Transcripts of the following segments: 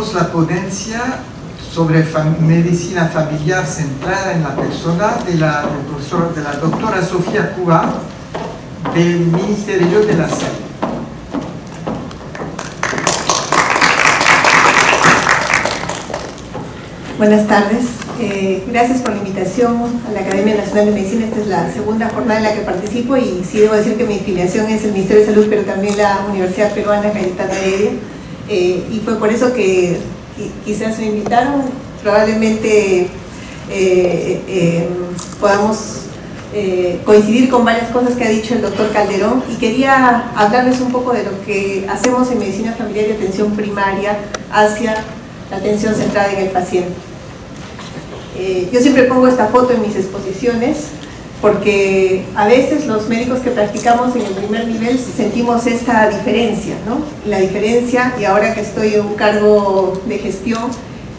tenemos la ponencia sobre medicina familiar centrada en la persona de la doctora Sofía Cuba del Ministerio de la Salud. Buenas tardes, gracias por la invitación a la Academia Nacional de Medicina. Esta es la segunda jornada en la que participo y sí debo decir que mi filiación es el Ministerio de Salud, pero también la Universidad Peruana Cayetana Heredia, y fue por eso que quizás me invitaron. Probablemente podamos coincidir con varias cosas que ha dicho el doctor Calderón, y quería hablarles un poco de lo que hacemos en medicina familiar y atención primaria hacia la atención centrada en el paciente. Yo siempre pongo esta foto en mis exposiciones porque a veces los médicos que practicamos en el primer nivel sentimos esta diferencia, ¿no? La diferencia, y ahora que estoy en un cargo de gestión,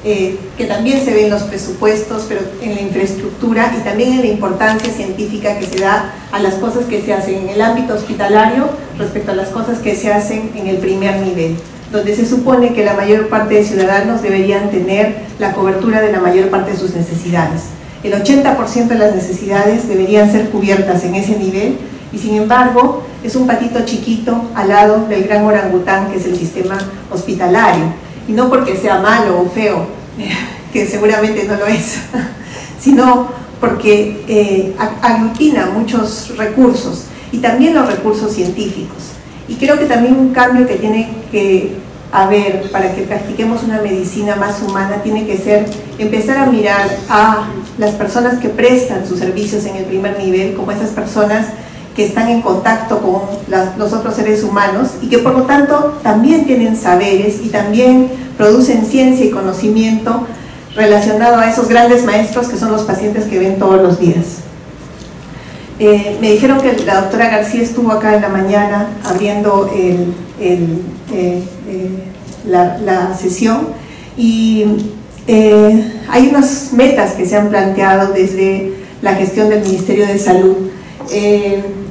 que también se ve en los presupuestos, pero en la infraestructura y también en la importancia científica que se da a las cosas que se hacen en el ámbito hospitalario respecto a las cosas que se hacen en el primer nivel, donde se supone que la mayor parte de ciudadanos deberían tener la cobertura de la mayor parte de sus necesidades. El 80% de las necesidades deberían ser cubiertas en ese nivel, y sin embargo es un patito chiquito al lado del gran orangután que es el sistema hospitalario, y no porque sea malo o feo, que seguramente no lo es, sino porque aglutina muchos recursos, y también los recursos científicos. Y creo que también un cambio que tiene que haber para que practiquemos una medicina más humana tiene que ser empezar a mirar a las personas que prestan sus servicios en el primer nivel como esas personas que están en contacto con los otros seres humanos y que por lo tanto también tienen saberes y también producen ciencia y conocimiento relacionado a esos grandes maestros que son los pacientes que ven todos los días. Me dijeron que la doctora García estuvo acá en la mañana abriendo la sesión, y hay unas metas que se han planteado desde la gestión del Ministerio de Salud,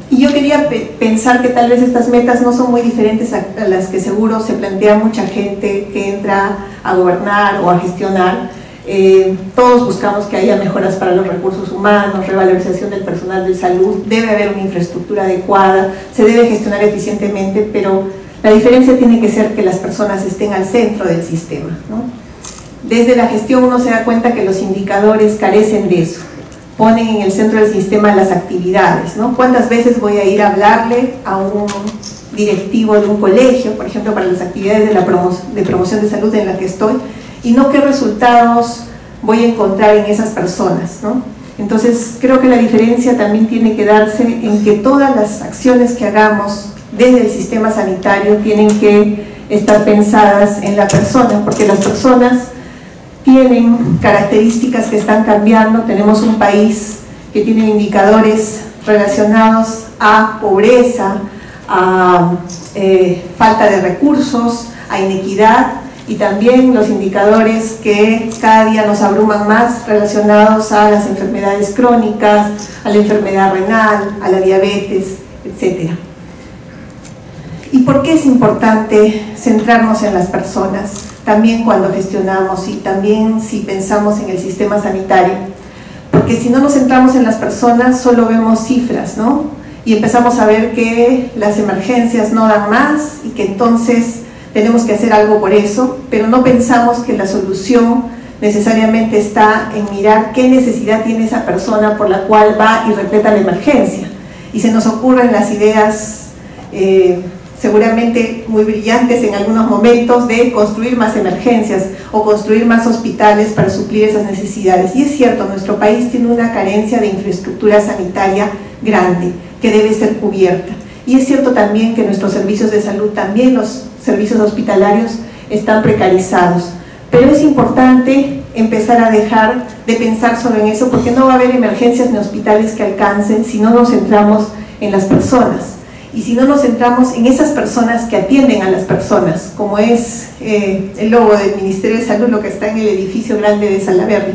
y yo quería pensar que tal vez estas metas no son muy diferentes a las que seguro se plantea mucha gente que entra a gobernar o a gestionar. Todos buscamos que haya mejoras para los recursos humanos, revalorización del personal de salud, debe haber una infraestructura adecuada, se debe gestionar eficientemente, pero la diferencia tiene que ser que las personas estén al centro del sistema, ¿no? Desde la gestión uno se da cuenta que los indicadores carecen de eso, ponen en el centro del sistema las actividades, ¿no? ¿Cuántas veces voy a ir a hablarle a un directivo de un colegio, por ejemplo, para las actividades de promoción de salud en la que estoy, y no qué resultados voy a encontrar en esas personas, ¿no? Entonces creo que la diferencia también tiene que darse en que todas las acciones que hagamos desde el sistema sanitario tienen que estar pensadas en la persona, porque las personas tienen características que están cambiando. Tenemos un país que tiene indicadores relacionados a pobreza, a falta de recursos, a inequidad, y también los indicadores que cada día nos abruman más relacionados a las enfermedades crónicas, a la enfermedad renal, a la diabetes, etc. ¿Y por qué es importante centrarnos en las personas? También cuando gestionamos y también si pensamos en el sistema sanitario. Porque si no nos centramos en las personas, solo vemos cifras, ¿no? Y empezamos a ver que las emergencias no dan más y que entonces tenemos que hacer algo por eso, pero no pensamos que la solución necesariamente está en mirar qué necesidad tiene esa persona por la cual va y repleta la emergencia. Y se nos ocurren las ideas seguramente muy brillantes en algunos momentos de construir más emergencias o construir más hospitales para suplir esas necesidades. Y es cierto, nuestro país tiene una carencia de infraestructura sanitaria grande que debe ser cubierta. Y es cierto también que nuestros servicios de salud, también los servicios hospitalarios, están precarizados. Pero es importante empezar a dejar de pensar solo en eso, porque no va a haber emergencias ni hospitales que alcancen si no nos centramos en las personas. Y si no nos centramos en esas personas que atienden a las personas, como es el logo del Ministerio de Salud, lo que está en el edificio grande de Salaberry.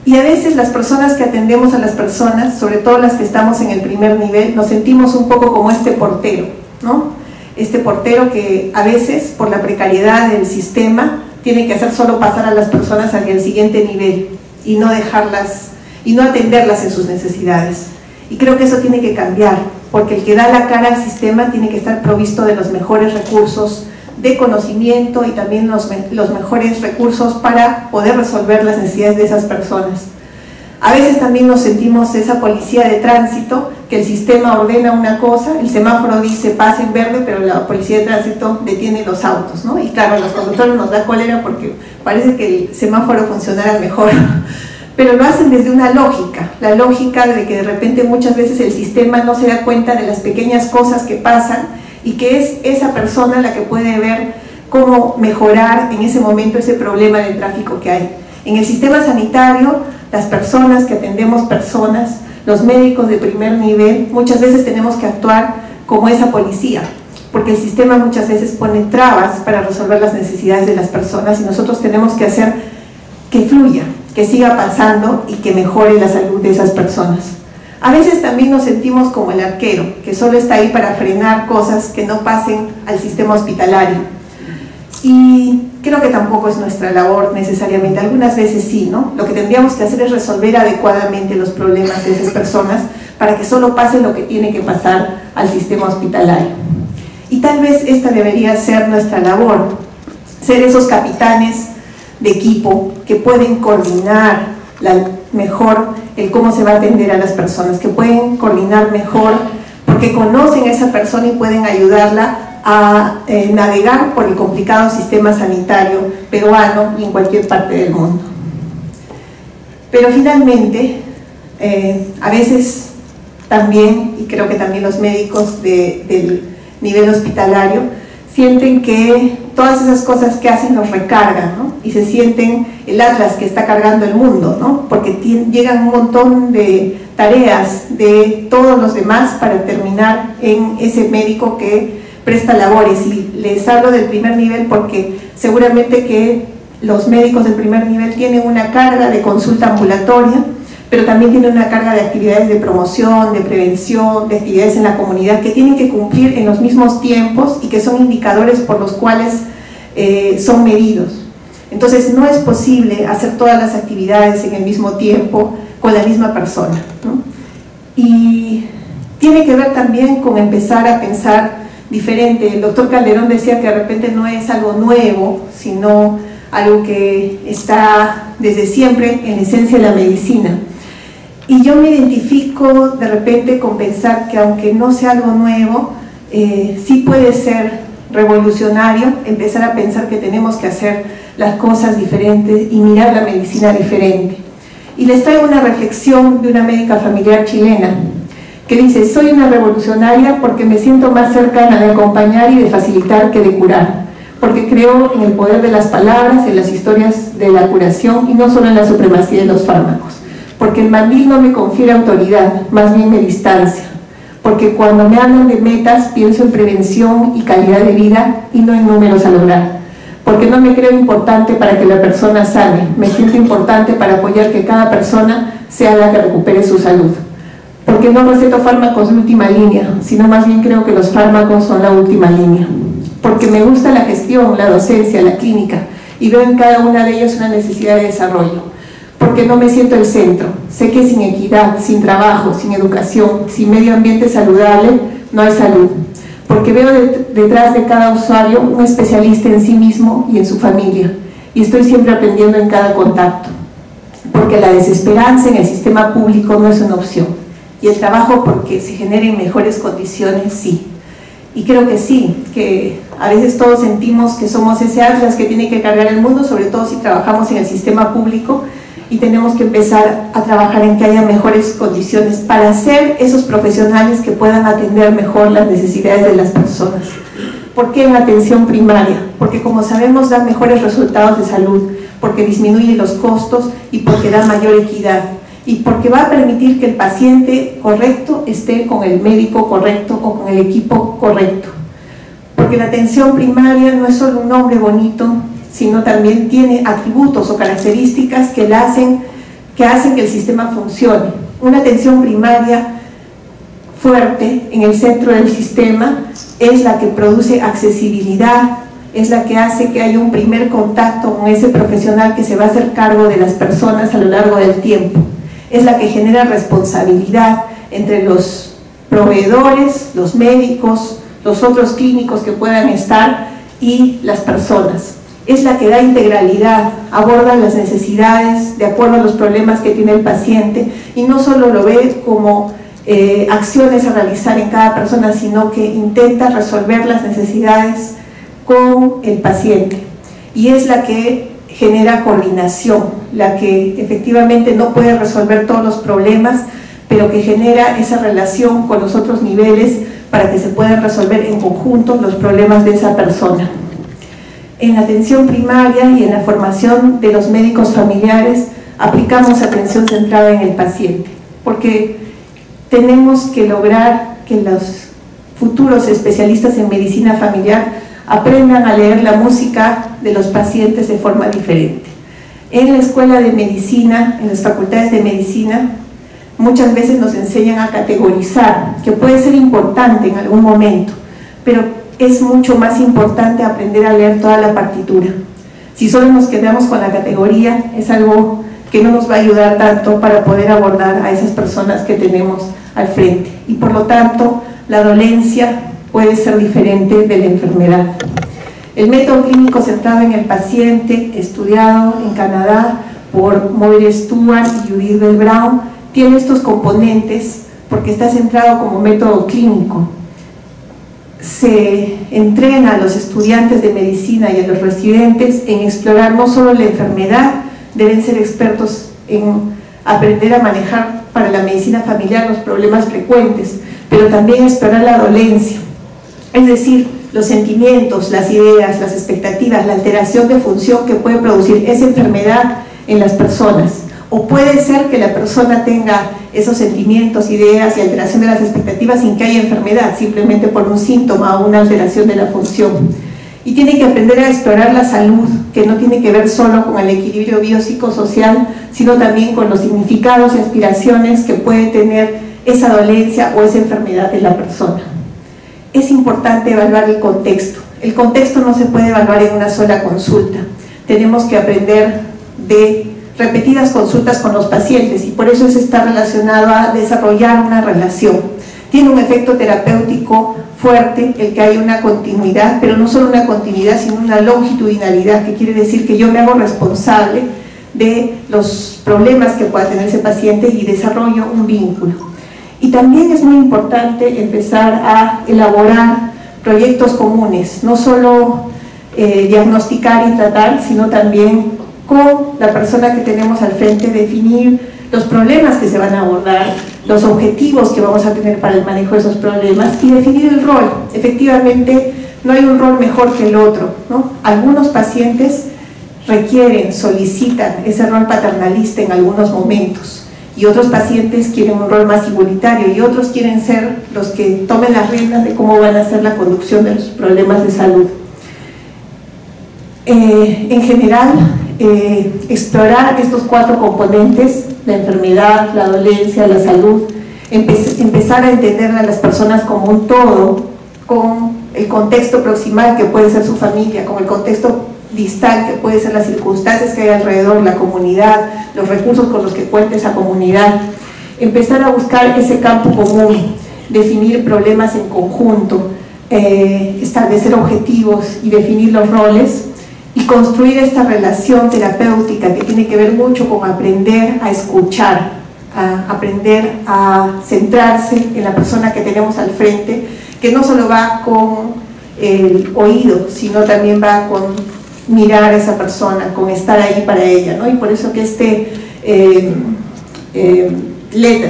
Y a veces las personas que atendemos a las personas, sobre todo las que estamos en el primer nivel, nos sentimos un poco como este portero, ¿no? Este portero que a veces, por la precariedad del sistema, tiene que hacer solo pasar a las personas al siguiente nivel y no dejarlas, y no atenderlas en sus necesidades. Y creo que eso tiene que cambiar, porque el que da la cara al sistema tiene que estar provisto de los mejores recursos de conocimiento y también los mejores recursos para poder resolver las necesidades de esas personas. A veces también nos sentimos esa policía de tránsito, que el sistema ordena una cosa, el semáforo dice pase en verde, pero la policía de tránsito detiene los autos, ¿no? Y claro, a los conductores nos da cólera porque parece que el semáforo funcionara mejor, pero lo hacen desde una lógica, la lógica de que de repente muchas veces el sistema no se da cuenta de las pequeñas cosas que pasan y que es esa persona la que puede ver cómo mejorar en ese momento ese problema de tráfico que hay. En el sistema sanitario, las personas que atendemos personas, los médicos de primer nivel, muchas veces tenemos que actuar como esa policía, porque el sistema muchas veces pone trabas para resolver las necesidades de las personas y nosotros tenemos que hacer que fluya, que siga pasando y que mejore la salud de esas personas. A veces también nos sentimos como el arquero, que solo está ahí para frenar cosas que no pasen al sistema hospitalario. Y creo que tampoco es nuestra labor necesariamente, algunas veces sí, ¿no? Lo que tendríamos que hacer es resolver adecuadamente los problemas de esas personas para que solo pase lo que tiene que pasar al sistema hospitalario. Y tal vez esta debería ser nuestra labor, ser esos capitanes de equipo que pueden coordinar mejor el cómo se va a atender a las personas, que pueden coordinar mejor porque conocen a esa persona y pueden ayudarla a navegar por el complicado sistema sanitario peruano y en cualquier parte del mundo. Pero finalmente, a veces también, y creo que también los médicos del nivel hospitalario, sienten que todas esas cosas que hacen los recargan, ¿no? Y se sienten el Atlas que está cargando el mundo, ¿no? Porque llegan un montón de tareas de todos los demás para terminar en ese médico que presta labores. Y les hablo del primer nivel porque seguramente que los médicos del primer nivel tienen una carga de consulta ambulatoria, pero también tienen una carga de actividades de promoción, de prevención, de actividades en la comunidad que tienen que cumplir en los mismos tiempos y que son indicadores por los cuales son medidos. Entonces no es posible hacer todas las actividades en el mismo tiempo con la misma persona, ¿no? Y tiene que ver también con empezar a pensar diferente. El doctor Calderón decía que de repente no es algo nuevo, sino algo que está desde siempre en la esencia de la medicina. Y yo me identifico de repente con pensar que aunque no sea algo nuevo, sí puede ser revolucionario empezar a pensar que tenemos que hacer las cosas diferentes y mirar la medicina diferente. Y les traigo una reflexión de una médica familiar chilena que dice: soy una revolucionaria porque me siento más cercana de acompañar y de facilitar que de curar, porque creo en el poder de las palabras, en las historias de la curación y no solo en la supremacía de los fármacos, porque el mandil no me confiere autoridad, más bien me distancia, porque cuando me hablan de metas pienso en prevención y calidad de vida y no en números a lograr, porque no me creo importante para que la persona sane, me siento importante para apoyar que cada persona sea la que recupere su salud, porque no receto fármacos de última línea, sino más bien creo que los fármacos son la última línea, porque me gusta la gestión, la docencia, la clínica y veo en cada una de ellas una necesidad de desarrollo, porque no me siento el centro, sé que sin equidad, sin trabajo, sin educación, sin medio ambiente saludable no hay salud, porque veo detrás de cada usuario un especialista en sí mismo y en su familia, y estoy siempre aprendiendo en cada contacto, porque la desesperanza en el sistema público no es una opción, y el trabajo porque se generen mejores condiciones sí. Y creo que sí, que a veces todos sentimos que somos ese Atlas que tiene que cargar el mundo, sobre todo si trabajamos en el sistema público, y tenemos que empezar a trabajar en que haya mejores condiciones para ser esos profesionales que puedan atender mejor las necesidades de las personas. ¿Por qué en atención primaria? Porque como sabemos da mejores resultados de salud, porque disminuye los costos y porque da mayor equidad, y porque va a permitir que el paciente correcto esté con el médico correcto o con el equipo correcto. Porque la atención primaria no es solo un nombre bonito, sino también tiene atributos o características que hacen que el sistema funcione. Una atención primaria fuerte en el centro del sistema es la que produce accesibilidad, es la que hace que haya un primer contacto con ese profesional que se va a hacer cargo de las personas a lo largo del tiempo. Es la que genera responsabilidad entre los proveedores, los médicos, los otros clínicos que puedan estar y las personas. Es la que da integralidad, aborda las necesidades de acuerdo a los problemas que tiene el paciente y no solo lo ve como acciones a realizar en cada persona, sino que intenta resolver las necesidades con el paciente. Y es la que genera coordinación, la que efectivamente no puede resolver todos los problemas, pero que genera esa relación con los otros niveles para que se puedan resolver en conjunto los problemas de esa persona. En la atención primaria y en la formación de los médicos familiares aplicamos atención centrada en el paciente, porque tenemos que lograr que los futuros especialistas en medicina familiar aprendan a leer la música de los pacientes de forma diferente. En la escuela de medicina, en las facultades de medicina, muchas veces nos enseñan a categorizar, que puede ser importante en algún momento, pero es mucho más importante aprender a leer toda la partitura. Si solo nos quedamos con la categoría, es algo que no nos va a ayudar tanto para poder abordar a esas personas que tenemos al frente. Y por lo tanto, la dolencia puede ser diferente de la enfermedad. El método clínico centrado en el paciente, estudiado en Canadá por Moira Stewart y Judith Bell Brown, tiene estos componentes porque está centrado como método clínico. Se entrena a los estudiantes de medicina y a los residentes en explorar no solo la enfermedad, deben ser expertos en aprender a manejar para la medicina familiar los problemas frecuentes, pero también explorar la dolencia, es decir, los sentimientos, las ideas, las expectativas, la alteración de función que puede producir esa enfermedad en las personas. O puede ser que la persona tenga esos sentimientos, ideas y alteración de las expectativas sin que haya enfermedad, simplemente por un síntoma o una alteración de la función. Y tiene que aprender a explorar la salud, que no tiene que ver solo con el equilibrio biopsicosocial, sino también con los significados y aspiraciones que puede tener esa dolencia o esa enfermedad de la persona. Es importante evaluar el contexto. El contexto no se puede evaluar en una sola consulta. Tenemos que aprender de repetidas consultas con los pacientes y por eso está relacionado a desarrollar una relación. Tiene un efecto terapéutico fuerte el que haya una continuidad, pero no solo una continuidad, sino una longitudinalidad, que quiere decir que yo me hago responsable de los problemas que pueda tener ese paciente y desarrollo un vínculo. Y también es muy importante empezar a elaborar proyectos comunes, no solo diagnosticar y tratar, sino también con la persona que tenemos al frente definir los problemas que se van a abordar, los objetivos que vamos a tener para el manejo de esos problemas y definir el rol. Efectivamente, no hay un rol mejor que el otro, ¿no? Algunos pacientes requieren, solicitan ese rol paternalista en algunos momentos y otros pacientes quieren un rol más igualitario y otros quieren ser los que tomen las riendas de cómo van a hacer la conducción de los problemas de salud. En general, explorar estos 4 componentes, la enfermedad, la dolencia, la salud, empezar a entender a las personas como un todo, con el contexto proximal que puede ser su familia, con el contexto distal que puede ser las circunstancias que hay alrededor, la comunidad, los recursos con los que cuenta esa comunidad, empezar a buscar ese campo común, definir problemas en conjunto, establecer objetivos y definir los roles, y construir esta relación terapéutica que tiene que ver mucho con aprender a escuchar, a aprender a centrarse en la persona que tenemos al frente, que no solo va con el oído, sino también va con mirar a esa persona, con estar ahí para ella, ¿no? Y por eso que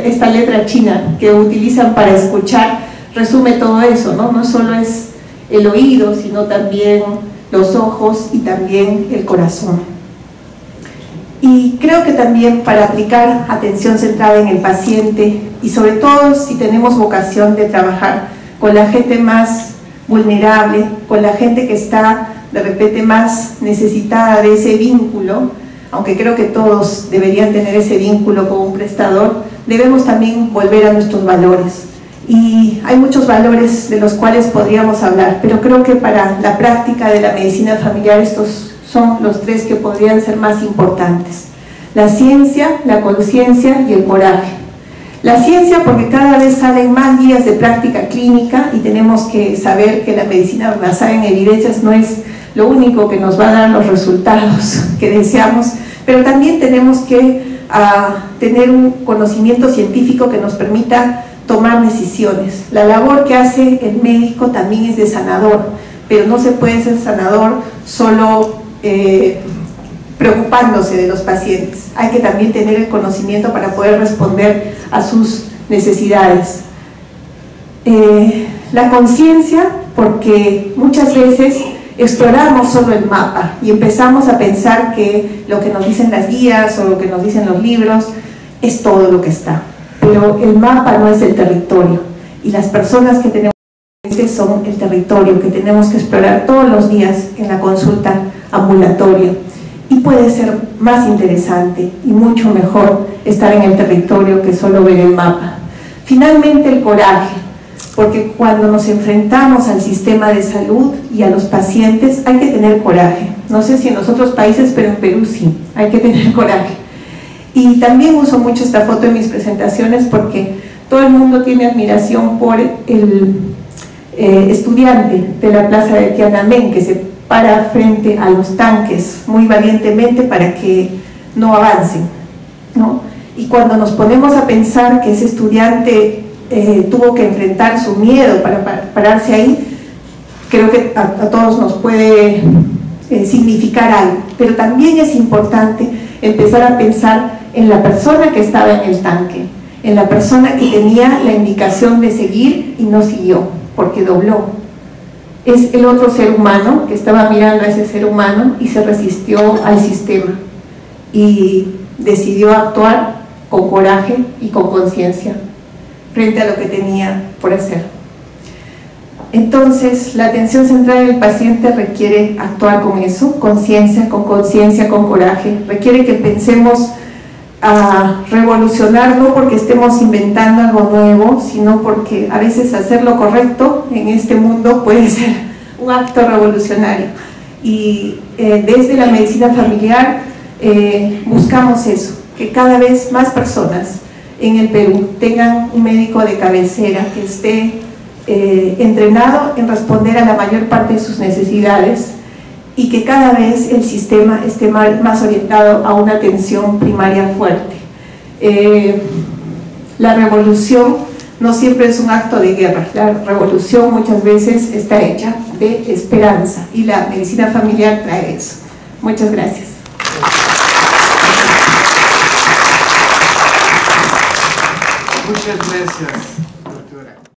esta letra china que utilizan para escuchar resume todo eso, ¿no? No solo es el oído, sino también los ojos y también el corazón. Y creo que también para aplicar atención centrada en el paciente y sobre todo si tenemos vocación de trabajar con la gente más vulnerable, con la gente que está de repente más necesitada de ese vínculo, aunque creo que todos deberían tener ese vínculo con un prestador, debemos también volver a nuestros valores. y hay muchos valores de los cuales podríamos hablar, pero creo que para la práctica de la medicina familiar estos son los tres que podrían ser más importantes: la ciencia, la conciencia y el coraje. La ciencia, porque cada vez salen más guías de práctica clínica y tenemos que saber que la medicina basada en evidencias no es lo único que nos va a dar los resultados que deseamos, pero también tenemos que tener un conocimiento científico que nos permita tomar decisiones. La labor que hace el médico también es de sanador, pero no se puede ser sanador solo preocupándose de los pacientes. Hay que también tener el conocimiento para poder responder a sus necesidades. La conciencia, porque muchas veces exploramos solo el mapa y empezamos a pensar que lo que nos dicen las guías o lo que nos dicen los libros es todo lo que está, pero el mapa no es el territorio, y las personas que tenemos son el territorio que tenemos que explorar todos los días en la consulta ambulatoria, y puede ser más interesante y mucho mejor estar en el territorio que solo ver el mapa. Finalmente, el coraje, porque cuando nos enfrentamos al sistema de salud y a los pacientes hay que tener coraje. No sé si en los otros países, pero en Perú sí, hay que tener coraje. Y también uso mucho esta foto en mis presentaciones porque todo el mundo tiene admiración por el estudiante de la plaza de Tiananmen que se para frente a los tanques muy valientemente para que no avancen, ¿no? Y cuando nos ponemos a pensar que ese estudiante tuvo que enfrentar su miedo para pararse ahí, creo que a todos nos puede significar algo, pero también es importante empezar a pensar en la persona que estaba en el tanque, en la persona que tenía la indicación de seguir y no siguió, porque dobló. Es el otro ser humano que estaba mirando a ese ser humano y se resistió al sistema y decidió actuar con coraje y con conciencia frente a lo que tenía por hacer. Entonces, la atención central del paciente requiere actuar con eso, conciencia, con coraje. Requiere que pensemos a revolucionar, no porque estemos inventando algo nuevo, sino porque a veces hacer lo correcto en este mundo puede ser un acto revolucionario. Y desde la medicina familiar buscamos eso, que cada vez más personas en el Perú tengan un médico de cabecera que esté entrenado en responder a la mayor parte de sus necesidades, y que cada vez el sistema esté más orientado a una atención primaria fuerte. La revolución no siempre es un acto de guerra, la revolución muchas veces está hecha de esperanza, y la medicina familiar trae eso. Muchas gracias. Muchas gracias.